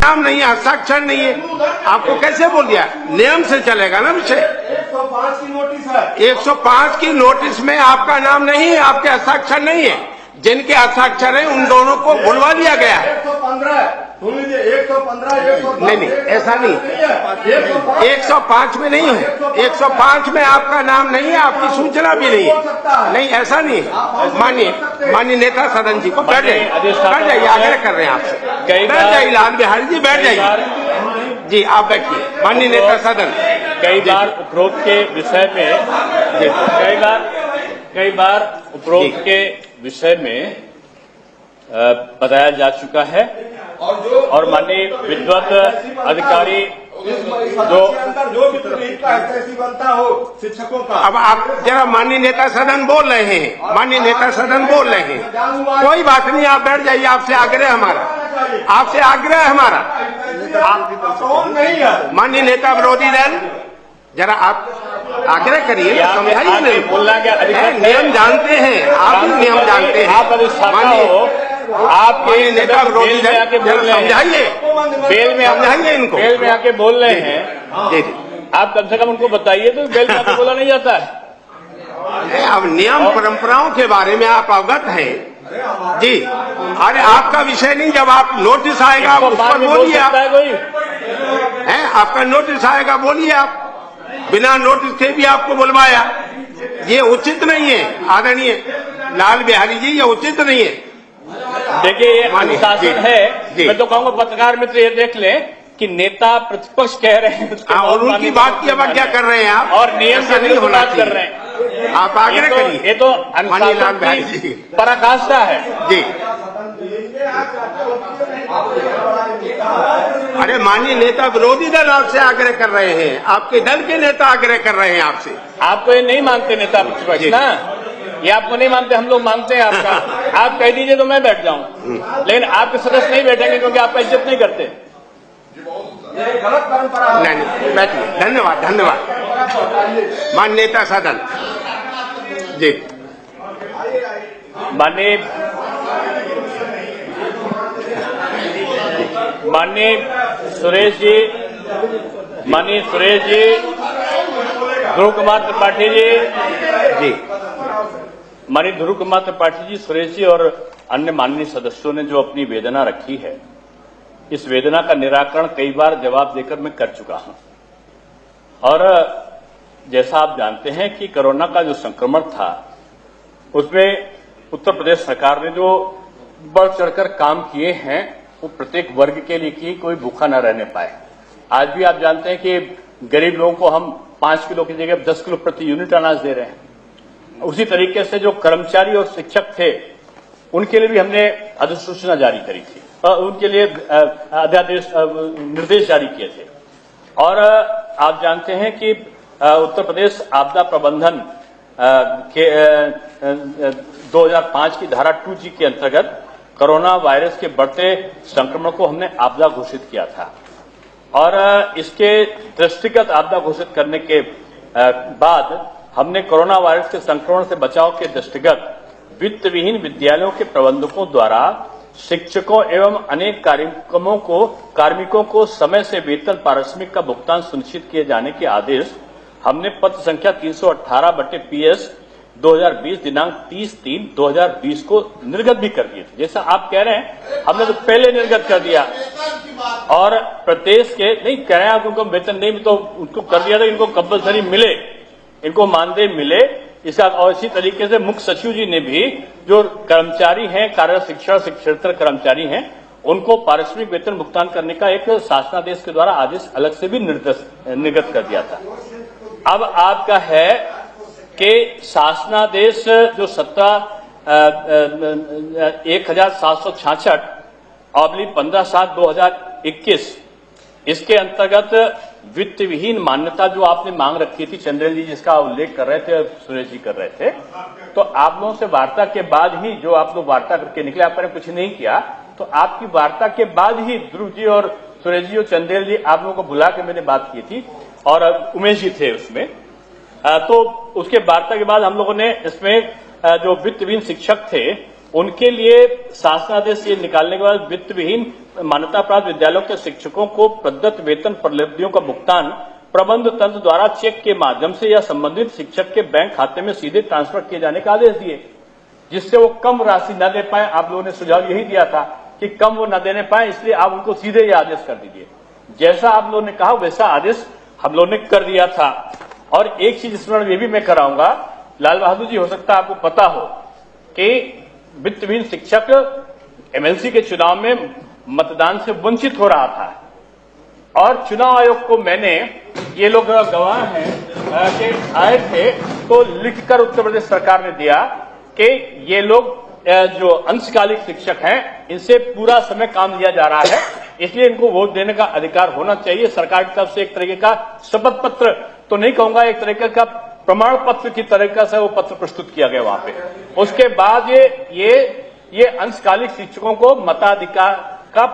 नाम नहीं है, हस्ताक्षर नहीं है, आपको कैसे बोल दिया? नियम से चलेगा ना विषय। 105 की नोटिस है। 105 की नोटिस में आपका नाम नहीं है, आपके हस्ताक्षर नहीं है। जिनके हस्ताक्षर हैं उन दोनों को बुलवा दिया गया है। 115 सुन लीजिए, 115 नहीं, ऐसा नहीं, 105 में नहीं है, 105 में आपका नाम नहीं है, आपकी सूचना भी नहीं है। नहीं, ऐसा नहीं है। माननीय नेता सदन जी को बैठ जाइए, आग्रह कर रहे हैं आपसे, बैठ जाइए। लाल बिहारी जी बैठ जाइए जी, आप बैठिए। माननीय नेता सदन, कई बार उपरोक्त के विषय में कई बार उपरोक्त के विषय में बताया जा चुका है और माननीय विद्वत अधिकारी जो भी बनता हो शिक्षकों का। अब आप जरा माननीय नेता सदन बोल रहे हैं, माननीय नेता सदन बोल रहे हैं, कोई बात नहीं, आप बैठ जाइए। आपसे आग्रह हमारा, आपसे आग्रह हमारा। नहीं है माननीय नेता विरोधी दल, जरा आप आग्रह करिए, समझाइए। नियम जानते हैं, आप भी नियम जानते हैं। आप अधिष्ठाता हो, आपके नेता विरोधी दल आके बोल रहे हैं, समझाइए, बेल में समझाइए इनको। बेल में आके बोल रहे हैं, जी, आप कम से कम उनको बताइए तो बेल में आके बोला नहीं जाता है। अब नियम परंपराओं के बारे में आप अवगत हैं जी। अरे आपका विषय नहीं, जब आप नोटिस आएगा उस पर बोलिए। आप है, आपका नोटिस आएगा, बोलिए। आप बिना नोटिस के भी आपको बुलवाया, ये उचित नहीं है आदरणीय लाल बिहारी जी, ये उचित नहीं है। देखिए, ये अनुशासन है। मैं तो कहूँगा पत्रकार मित्र ये देख लें कि नेता प्रतिपक्ष कह रहे हैं और उनकी बात की अवज्ञा कर रहे हैं आप, और नियम से नहीं होना बात कर रहे हैं। आप आग्रह करिए। ये तो अनुशासन की पराकाष्ठा है जी। अरे माननीय नेता विरोधी दल आपसे आग्रह कर रहे हैं, आपके दल के नेता आग्रह कर रहे हैं आपसे। आपको ये नहीं मानते नेता प्रतिपक्ष ना, ये आपको नहीं मानते, हम लोग मानते हैं आपका। आप कह दीजिए तो मैं बैठ जाऊं, लेकिन आपके सदस्य नहीं बैठेंगे क्योंकि आपका इज्जत नहीं करते। गलत परंपरा। नहीं, बैठिए। धन्यवाद, धन्यवाद। माननीय नेता सदन जी, माननीय सुरेश जी, ध्रुव कुमार त्रिपाठी जी, माननीय ध्रुव कुमार त्रिपाठी जी, सुरेश जी और अन्य माननीय सदस्यों ने जो अपनी वेदना रखी है, इस वेदना का निराकरण कई बार जवाब देकर मैं कर चुका हूं। और जैसा आप जानते हैं कि कोरोना का जो संक्रमण था, उसमें उत्तर प्रदेश सरकार ने जो बढ़ चढ़कर काम किए हैं वो प्रत्येक वर्ग के लिए किए, कोई भूखा न रहने पाए। आज भी आप जानते हैं कि गरीब लोगों को हम 5 किलो की जगह 10 किलो प्रति यूनिट अनाज दे रहे हैं। उसी तरीके से जो कर्मचारी और शिक्षक थे उनके लिए भी हमने अधिसूचना जारी करी थी, उनके लिए अध्यादेश निर्देश जारी किए थे। और आप जानते हैं कि उत्तर प्रदेश आपदा प्रबंधन के 2005 की धारा 2G के अंतर्गत कोरोना वायरस के बढ़ते संक्रमण को हमने आपदा घोषित किया था। और इसके दृष्टिगत आपदा घोषित करने के बाद हमने कोरोना वायरस के संक्रमण से बचाव के दृष्टिगत वित्त विहीन विद्यालयों के प्रबंधकों द्वारा शिक्षकों एवं अनेक कार्मिकों को समय से वेतन पारिश्रमिक का भुगतान सुनिश्चित किए जाने के आदेश हमने पत्र संख्या 318/PS 2020 दिनांक 30/3/2020 को निर्गत भी कर दिए थे। जैसा आप कह रहे हैं, हमने तो पहले निर्गत कर दिया और प्रदेश के नहीं कह रहे हैं आप, उनको वेतन नहीं तो उनको कर दिया था, इनको कंपलसरी मिले, इनको मानदेय मिले इसका। और इसी तरीके से मुख्य सचिव जी ने भी जो कर्मचारी हैं, कार्यरत शिक्षण शिक्षेत्र कर्मचारी हैं, उनको पारिश्रमिक वेतन भुगतान करने का एक शासनादेश के द्वारा आदेश अलग से भी निर्गत कर दिया था। अब आपका है कि शासनादेश जो 1766/15/7/2021 इसके अंतर्गत वित्त विहीन मान्यता जो आपने मांग रखी थी, चंद्रेल जी जिसका उल्लेख कर रहे थे और सुरेश जी कर रहे थे, तो आप लोगों से वार्ता के बाद ही जो आप लोग वार्ता करके निकले, आपने कुछ नहीं किया, तो आपकी वार्ता के बाद ही ध्रुव जी और सुरेश जी और चंदेल जी आप लोगों को बुला के मैंने बात की थी और उमेश जी थे उसमें। तो उसके वार्ता के बाद हम लोगों ने इसमें जो वित्त विहीन शिक्षक थे उनके लिए शासनादेश ये निकालने के बाद वित्त विहीन मान्यता प्राप्त विद्यालयों के शिक्षकों को प्रदत्त वेतन प्रलब्धियों का भुगतान प्रबंध तंत्र द्वारा चेक के माध्यम से या संबंधित शिक्षक के बैंक खाते में सीधे ट्रांसफर किए जाने का आदेश दिए, जिससे वो कम राशि न दे पाए। आप लोगों ने सुझाव यही दिया था कि कम वो न देने पाए, इसलिए आप उनको सीधे ये आदेश कर दीजिए। जैसा आप लोगों ने कहा वैसा आदेश हम लोगों ने कर दिया था। और एक चीज स्मरण ये भी मैं कराऊंगा, लाल बहादुर जी, हो सकता है आपको पता हो कि वित्तहीन शिक्षक एमएलसी के चुनाव में मतदान से वंचित हो रहा था, और चुनाव आयोग को मैंने, ये लोग गवाह हैं कि आए थे, तो लिखकर उत्तर प्रदेश सरकार ने दिया कि ये लोग जो अंशकालिक शिक्षक हैं इनसे पूरा समय काम लिया जा रहा है, इसलिए इनको वोट देने का अधिकार होना चाहिए। सरकार की तरफ से एक तरीके का शपथ पत्र तो नहीं कहूंगा, एक तरीके का प्रमाण पत्र की तरीका से वो पत्र प्रस्तुत किया गया वहां पे। उसके बाद ये अंशकालिक शिक्षकों को मताधिकार का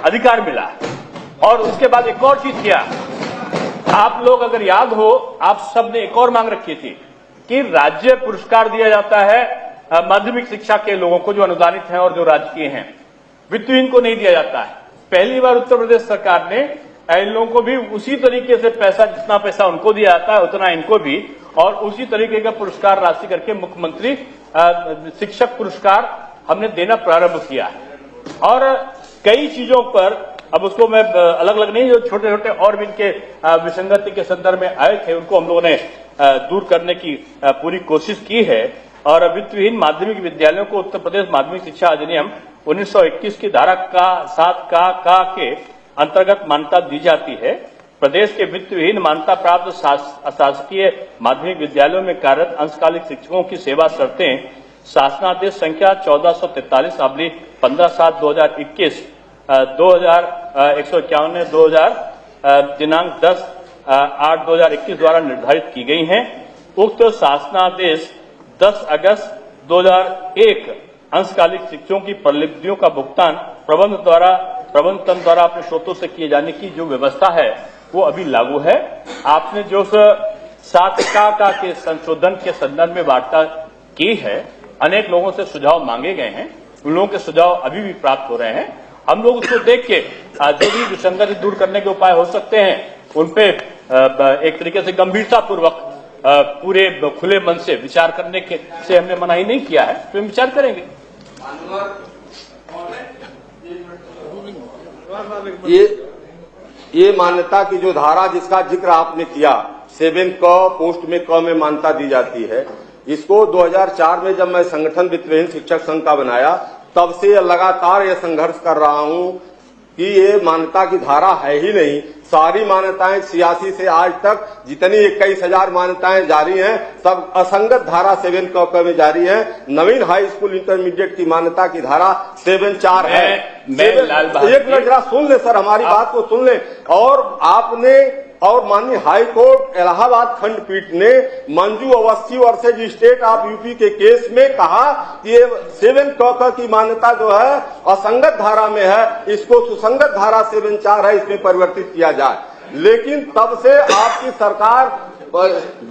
अधिकार मिला। और उसके बाद एक और चीज किया, आप लोग अगर याद हो, आप सब ने एक और मांग रखी थी कि राज्य पुरस्कार दिया जाता है माध्यमिक शिक्षा के लोगों को जो अनुदानित हैं और जो राजकीय हैं, वित्तहीन को नहीं दिया जाता है। पहली बार उत्तर प्रदेश सरकार ने इन लोगों को भी उसी तरीके से पैसा, जितना पैसा उनको दिया जाता है उतना इनको भी, और उसी तरीके का पुरस्कार राशि करके मुख्यमंत्री शिक्षक पुरस्कार हमने देना प्रारंभ किया है। और कई चीजों पर, अब उसको मैं अलग अलग नहीं, जो छोटे छोटे और भी इनके विसंगति के संदर्भ में आए थे उनको हम लोगों ने दूर करने की पूरी कोशिश की है। और वित्तहीन माध्यमिक विद्यालयों को उत्तर प्रदेश माध्यमिक शिक्षा अधिनियम 1921 की धारा का 7 का के अंतर्गत मान्यता दी जाती है। प्रदेश के वित्तहीन मान्यता प्राप्त शासकीय माध्यमिक विद्यालयों में कार्यरत अंशकालिक शिक्षकों की सेवा शर्तें शासनादेश संख्या 1447/15/7/2021 2151 दिनांक 10/8/2021 द्वारा निर्धारित की गई हैं। उक्त शासनादेश 10 अगस्त 2001 अंशकालिक शिक्षकों की प्रलब्धियों का भुगतान प्रबंध तंत्र द्वारा अपने स्रोतों से किए जाने की जो व्यवस्था है वो अभी लागू है। आपने जो 7 का के संशोधन के संदर्भ में वार्ता की है, अनेक लोगों से सुझाव मांगे गए हैं, उन लोगों के सुझाव अभी भी प्राप्त हो रहे हैं। हम लोग उसको देख के जो भी विसंगति दूर करने के उपाय हो सकते हैं उन पे एक तरीके से गंभीरता पूर्वक पूरे खुले मन से विचार करने के से हमने मनाही नहीं किया है, तो हम विचार करेंगे। ये मान्यता की जो धारा जिसका जिक्र आपने किया, 7 क पोस्ट में क में मान्यता दी जाती है, इसको 2004 में जब मैं संगठन वित्तहीन शिक्षक संघ का बनाया तब से लगातार ये संघर्ष कर रहा हूं कि ये मान्यता की धारा है ही नहीं। सारी मान्यताएं 86 से आज तक जितनी 21,000 मान्यताएं जारी हैं सब असंगत धारा 7 क में जारी है। नवीन हाई स्कूल इंटरमीडिएट की मान्यता की धारा 7(4) है। एक मिनट जरा सुन ले सर, हमारी बात को सुन ले। और आपने और माननीय हाई कोर्ट इलाहाबाद खंडपीठ ने Manju Awasthi versus state of UP के केस में कहा कि ये 7 क की मान्यता जो है असंगत धारा में है, इसको सुसंगत धारा 7(4) है, इसमें परिवर्तित किया जाए। लेकिन तब से आपकी सरकार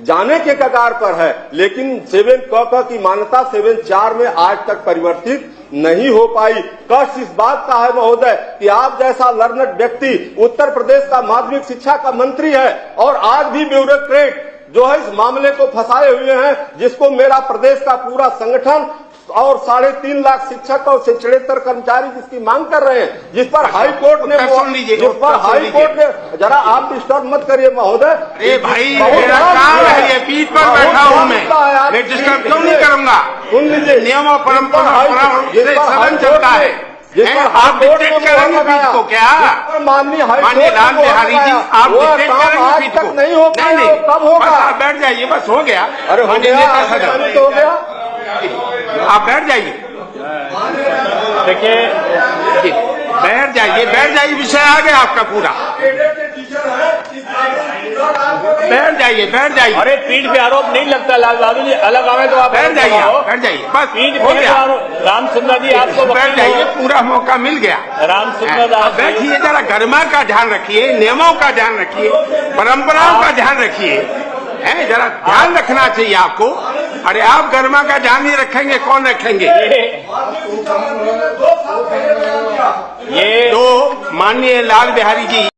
जाने के कगार पर है, लेकिन 7 क की मान्यता 7(4) में आज तक परिवर्तित नहीं हो पाई। कष्ट इस बात का है महोदय कि आप जैसा लर्नड व्यक्ति उत्तर प्रदेश का माध्यमिक शिक्षा का मंत्री है और आज भी ब्यूरोक्रेट जो है इस मामले को फंसाए हुए हैं, जिसको मेरा प्रदेश का पूरा संगठन और 3.5 लाख शिक्षक और 76 कर्मचारी जिसकी मांग कर रहे हैं, जिस पर हाई कोर्ट ने जरा आप डिस्टर्ब मत करिए महोदय। अरे भाई मेरा काम है, ये पीठ पर बैठा हूँ मैं डिस्टर्ब क्यों नहीं करूंगा। सुन लीजिए, नियम और परंपरा से सदन चलता है। आप डिक्टेट करेंगे पीठ को क्या? माननीय लाल बिहारी जी, आप डिक्टेट करेंगे पीठ को? नहीं हो पाया, कब होगा? आप बैठ जाइए, बस हो गया। अरे हो गया, आप बैठ जाइए, देखिए बैठ जाइए, विषय आ गया आपका पूरा। बैठ जाइए। अरे पीठ पे आरोप नहीं लगता लाल बहादुर जी, अलग आवे तो आप बैठ जाइए, बस पीठ हो गया। रामचंद्र जी आपको बैठ जाइए, पूरा मौका मिल गया। रामचंद्र आप बैठिए, जरा गरिमा का ध्यान रखिए, नियमों का ध्यान रखिए, परंपराओं का ध्यान रखिए, जरा ध्यान रखना चाहिए आपको। अरे आप गर्मा का ध्यान नहीं रखेंगे, कौन रखेंगे? ये तो माननीय लाल बिहारी जी